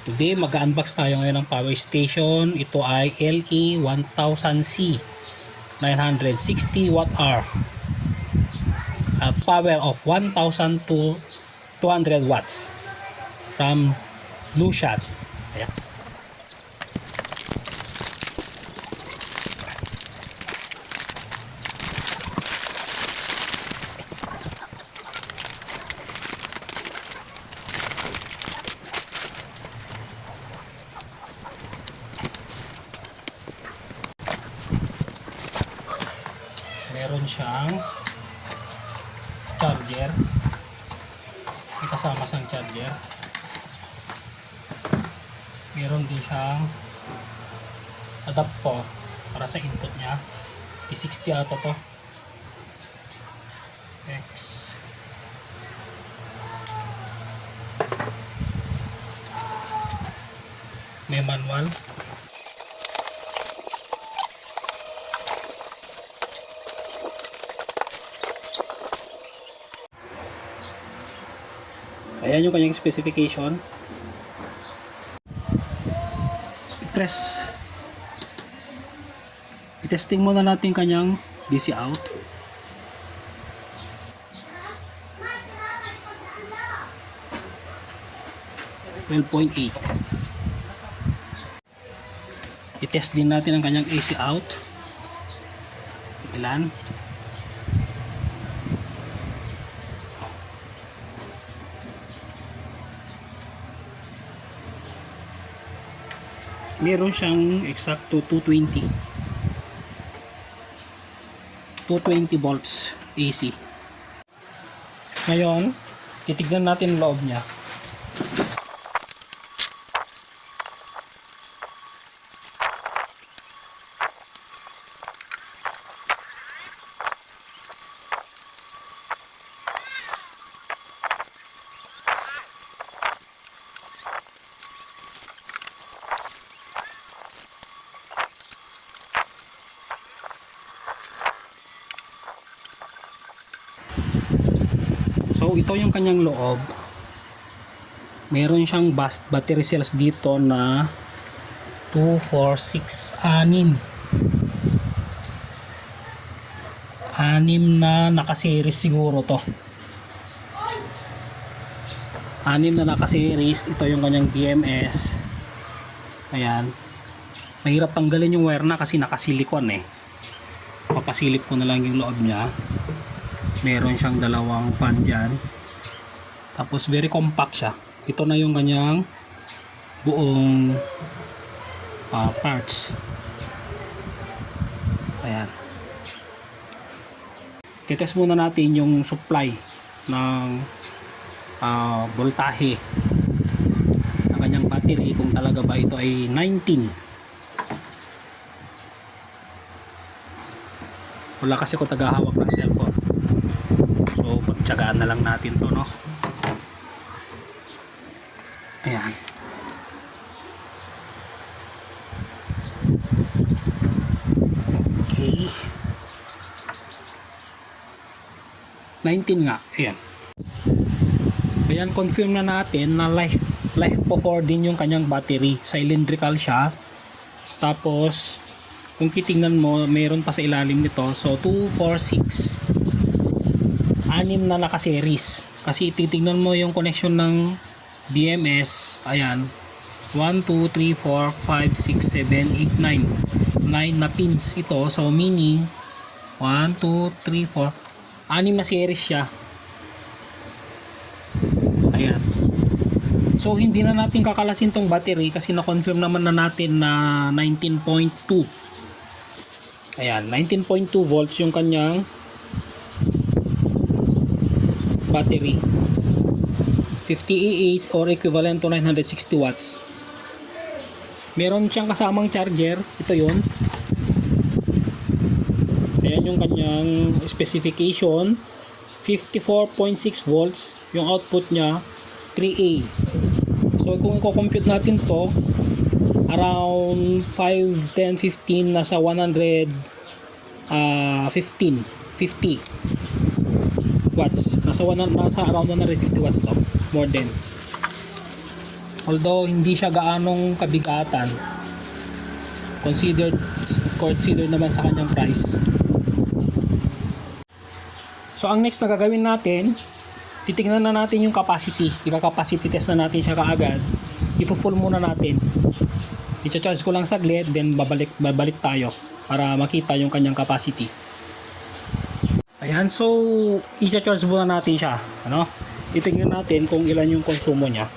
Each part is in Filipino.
Today mag-unbox tayo ngayon ng power station. Ito ay LE1000C 960 Wh at power of 1,200 watts from Lucian. Ayan. Meron siyang charger. May kasama siyang charger. Meron din siyang adapter para sa input niya. P60 ata to. X. May manual. Ayan yung kanyang specification. I-press. I-testing muna natin kanyang DC out. .8. I-test din natin ang kanyang AC out. Ilan? Meron siyang eksakto 220 volts AC. Ngayon titignan natin loob niya. So ito yung kanyang loob. Meron siyang battery cells dito na 2, 4, 6, 6 na nakaseries siguro to. 6 na nakaseries. Ito yung kanyang BMS. Ayan. Mahirap tanggalin yung wire na kasi nakasilikon eh. Papasilip ko na lang yung loob niya. Meron siyang dalawang fan dyan. Tapos very compact siya. Ito na yung kanyang buong parts. Ayan. Titest muna natin yung supply ng voltahe ng kanyang battery, kung talaga ba ito ay 19. Wala kasi ko tagahawak ng cellphone. So pagtsagaan na lang natin to, no? Ayan. Okay. 19 nga. Ayan. Ayan, confirm na natin na life po 4 din yung kanyang battery. Cylindrical siya. Tapos kung titingnan mo, mayroon pa sa ilalim nito. So 2, 4, 6. 6 na nakaseries. Kasi titingnan mo yung connection ng BMS. Ayan. 1, 2, 3, 4, 5, 6, 7, 8, 9. 9 na pins ito. So meaning 1, 2, 3, 4. 6 na series siya. Ayan. So hindi na natin kakalasin tong battery kasi na-confirm naman na natin na 19.2. Ayan, 19.2 volts yung kanyang battery. 50 Ah or equivalent to 960 watts. Meron siyang kasamang charger. Ito yun. Ayan yung kanyang specification. 54.6 volts. Yung output niya 3A. So kung i-compute natin to, around 5, 10, 15, nasa 100 50 watts. Nasa around 150 watts lang. More than. Although hindi siya gaanong kabigatan, considered naman sa kanyang price. So ang next na gagawin natin, titingnan na natin yung capacity. Ika-capacity test na natin siya kaagad. Ifo-full muna natin. I-charge ko lang saglit, then babalik tayo para makita yung kanyang capacity. Ayan, so i-charge muna natin siya. Ano? Itingnan natin kung ilan yung konsumo niya.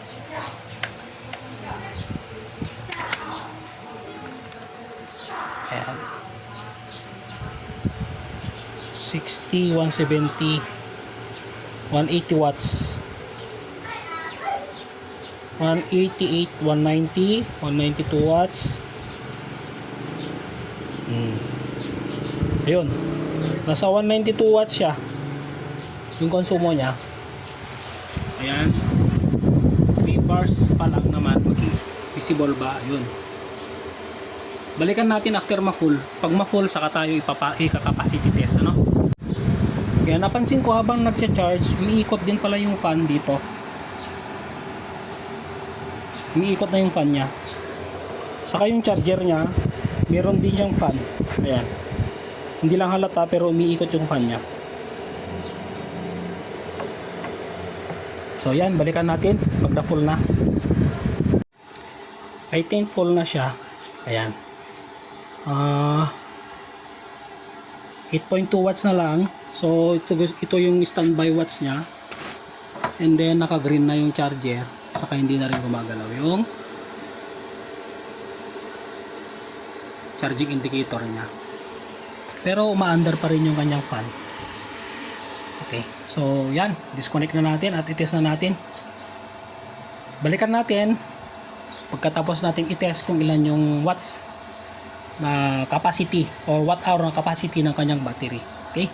Ayan. 60, 170, 180 watts. 188, 190, 192 watts. Ayun. Nasa 192 watts siya. Yung konsumo niya. Ayan. 3 bars pa lang naman. Visible ba? Ayun. Balikan natin after ma-full. Pag ma-full, saka tayo ika-capacity test. Ano? Kaya napansin ko habang nag-charge, umiikot din pala yung fan dito. Umiikot na yung fan niya. Saka yung charger niya, meron din siyang fan. Ayan. Hindi lang halata pero umiikot yung fan niya. So yan, balikan natin pag na-full na. I think full na siya. Ayan. 8.2 watts na lang. So ito yung standby watts niya. And then naka-green na yung charger. Saka hindi na rin gumagalaw yung charging indicator niya. Pero umaandar pa rin yung kanyang fan. Okay. So yan, disconnect na natin at i-test na natin. Balikan natin pagkatapos natin i-test kung ilan yung watts na capacity or watt hour na capacity ng kanyang battery. Okay?